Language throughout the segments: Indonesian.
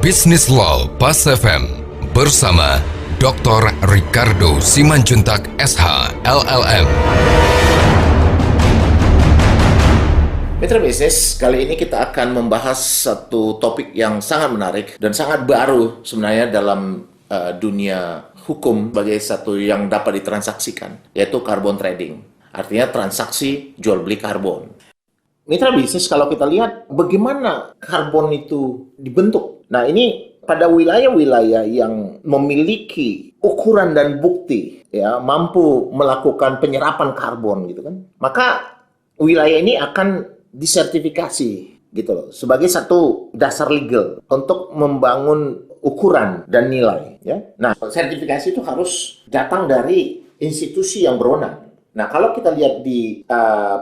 Business Law Pas FM bersama Dr. Ricardo Simanjuntak SH LLM. Mitra bisnis, kali ini kita akan membahas satu topik yang sangat menarik dan sangat baru sebenarnya dalam dunia hukum sebagai satu yang dapat ditransaksikan, yaitu carbon trading. Artinya transaksi jual beli karbon. Mitra bisnis, kalau kita lihat bagaimana karbon itu dibentuk. Nah, ini pada wilayah-wilayah yang memiliki ukuran dan bukti, ya, mampu melakukan penyerapan karbon gitu kan. Maka wilayah ini akan disertifikasi gitu loh, sebagai satu dasar legal untuk membangun ukuran dan nilai, ya. Nah, sertifikasi itu harus datang dari institusi yang berwenang. Nah, kalau kita lihat di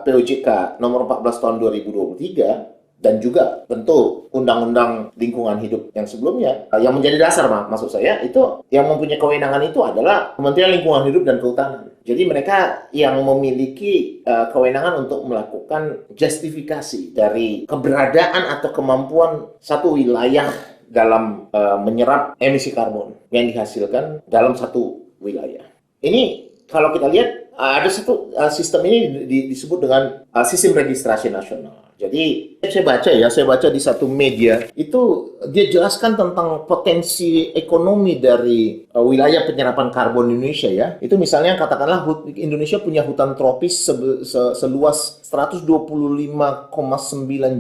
POJK nomor 14 tahun 2023 dan juga tentu Undang-Undang Lingkungan Hidup yang sebelumnya, yang menjadi dasar, maksud saya, itu yang mempunyai kewenangan itu adalah Kementerian Lingkungan Hidup dan Kehutanan. Jadi mereka yang memiliki kewenangan untuk melakukan justifikasi dari keberadaan atau kemampuan satu wilayah dalam menyerap emisi karbon yang dihasilkan dalam satu wilayah. Ini kalau kita lihat ada satu sistem ini disebut dengan sistem registrasi nasional. Jadi saya baca di satu media itu dia jelaskan tentang potensi ekonomi dari wilayah penyerapan karbon Indonesia, ya. Itu misalnya katakanlah Indonesia punya hutan tropis seluas 125,9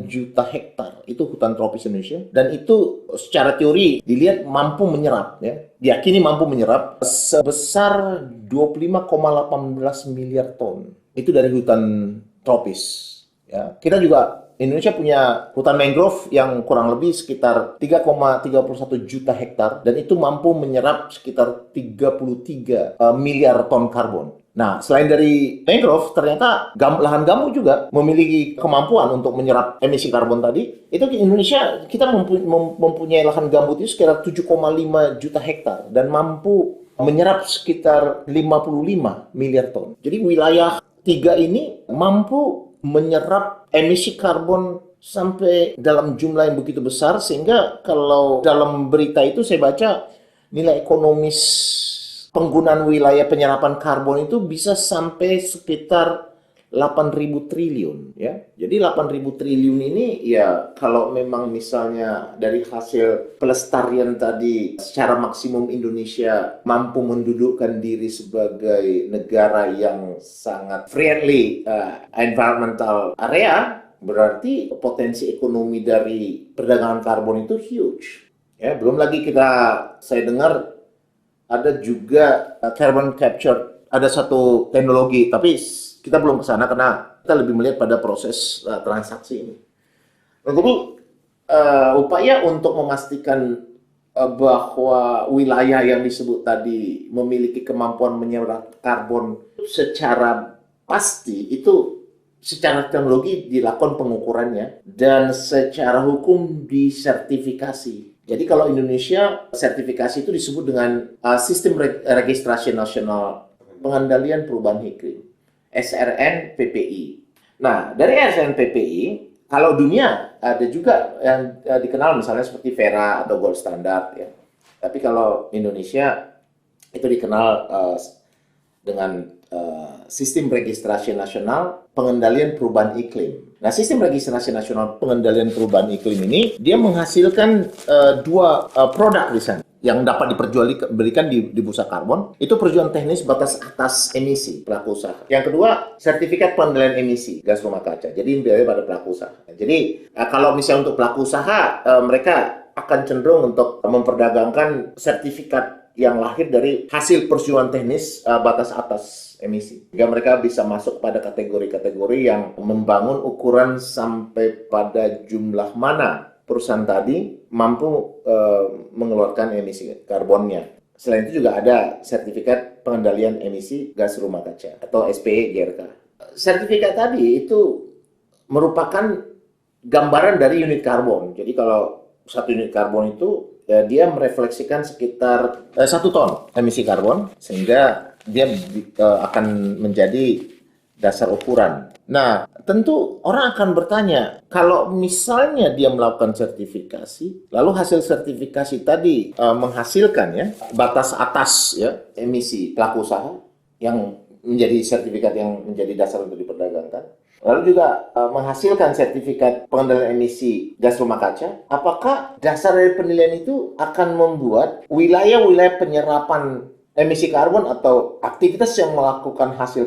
juta hektar. Itu hutan tropis Indonesia, dan itu secara teori dilihat mampu menyerap, ya. Diyakini mampu menyerap sebesar 25,18 miliar ton. Itu dari hutan tropis. Ya, kita juga Indonesia punya hutan mangrove yang kurang lebih sekitar 3,31 juta hektar dan itu mampu menyerap sekitar 33 miliar ton karbon. Nah, selain dari mangrove, ternyata lahan gambut juga memiliki kemampuan untuk menyerap emisi karbon tadi. Itu Indonesia, kita mempunyai lahan gambut itu sekitar 7,5 juta hektar dan mampu menyerap sekitar 55 miliar ton. Jadi wilayah tiga ini mampu menyerap emisi karbon sampai dalam jumlah yang begitu besar, sehingga kalau dalam berita itu saya baca nilai ekonomis penggunaan wilayah penyerapan karbon itu bisa sampai sekitar 8.000 triliun, ya. Jadi 8.000 triliun ini, ya, kalau memang misalnya dari hasil pelestarian tadi secara maksimum Indonesia mampu mendudukkan diri sebagai negara yang sangat friendly environmental area, berarti potensi ekonomi dari perdagangan karbon itu huge, ya. Belum lagi saya dengar ada juga carbon capture, ada satu teknologi, tapi kita belum ke sana karena kita lebih melihat pada proses transaksi ini. Jadi upaya untuk memastikan bahwa wilayah yang disebut tadi memiliki kemampuan menyerap karbon secara pasti, itu secara teknologi dilakukan pengukurannya dan secara hukum disertifikasi. Jadi kalau Indonesia, sertifikasi itu disebut dengan Sistem Registrasi Nasional Pengendalian Perubahan Iklim, SRNPPI. Nah, dari SRNPPI, kalau dunia ada juga yang dikenal misalnya seperti Verra atau Gold Standard, ya. Tapi kalau Indonesia itu dikenal dengan Sistem Registrasi Nasional Pengendalian Perubahan Iklim. Nah, Sistem Registrasi Nasional Pengendalian Perubahan Iklim ini dia menghasilkan dua produk di sana yang dapat diperjualbelikan di bursa karbon. Itu persetujuan teknis batas atas emisi pelaku usaha. Yang kedua, sertifikat pengendalian emisi gas rumah kaca. Jadi ini pada pelaku usaha. Jadi kalau misalnya untuk pelaku usaha, mereka akan cenderung untuk memperdagangkan sertifikat yang lahir dari hasil persetujuan teknis batas atas emisi. Sehingga mereka bisa masuk pada kategori-kategori yang membangun ukuran sampai pada jumlah mana perusahaan tadi mampu mengeluarkan emisi karbonnya. Selain itu juga ada sertifikat pengendalian emisi gas rumah kaca atau SPE GRK. Sertifikat tadi itu merupakan gambaran dari unit karbon. Jadi kalau satu unit karbon itu dia merefleksikan sekitar 1 ton emisi karbon, sehingga dia akan menjadi dasar ukuran. Nah, tentu orang akan bertanya, kalau misalnya dia melakukan sertifikasi, lalu hasil sertifikasi tadi menghasilkan ya batas atas ya emisi pelaku usaha yang menjadi sertifikat yang menjadi dasar untuk diperdagangkan. Lalu juga menghasilkan sertifikat pengendalian emisi gas rumah kaca. Apakah dasar dari penilaian itu akan membuat wilayah-wilayah penyerapan emisi karbon atau aktivitas yang melakukan hasil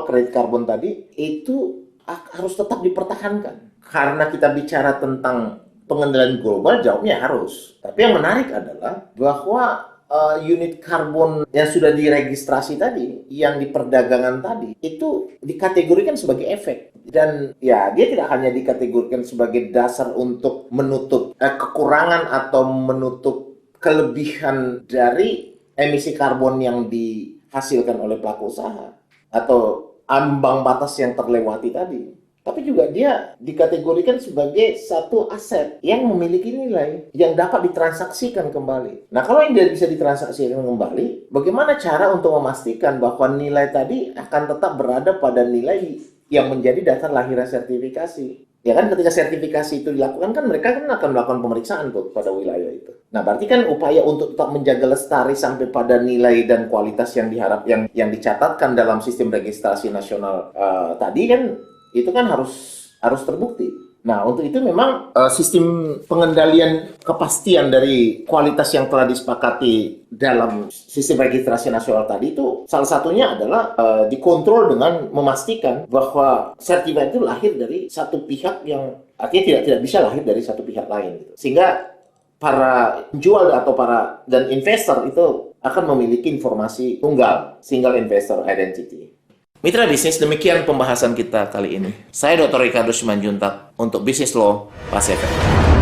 kredit karbon tadi itu harus tetap dipertahankan? Karena kita bicara tentang pengendalian global, jawabnya harus. Tapi yang menarik adalah bahwa unit karbon yang sudah diregistrasi tadi, yang diperdagangkan tadi, itu dikategorikan sebagai efek. Dan ya, dia tidak hanya dikategorikan sebagai dasar untuk menutup kekurangan atau menutup kelebihan dari emisi karbon yang dihasilkan oleh pelaku usaha atau ambang batas yang terlewati tadi. Tapi juga dia dikategorikan sebagai satu aset yang memiliki nilai yang dapat ditransaksikan kembali. Nah, kalau yang dia bisa ditransaksikan kembali, bagaimana cara untuk memastikan bahwa nilai tadi akan tetap berada pada nilai yang menjadi dasar lahirnya sertifikasi? Ya kan, ketika sertifikasi itu dilakukan kan mereka kan akan melakukan pemeriksaan tuh pada wilayah itu. Nah, berarti kan upaya untuk tetap menjaga lestari sampai pada nilai dan kualitas yang diharap yang dicatatkan dalam sistem registrasi nasional tadi kan itu kan harus terbukti. Nah, untuk itu memang sistem pengendalian kepastian dari kualitas yang telah disepakati dalam sistem registrasi nasional tadi itu salah satunya adalah dikontrol dengan memastikan bahwa sertifikat itu lahir dari satu pihak yang artinya tidak bisa lahir dari satu pihak lain. Gitu. Sehingga para penjual atau dan investor itu akan memiliki informasi tunggal, single investor identity. Mitra bisnis, demikian pembahasan kita kali ini. Saya Dr. Ricardo Simanjuntak untuk Business Law Pas FM.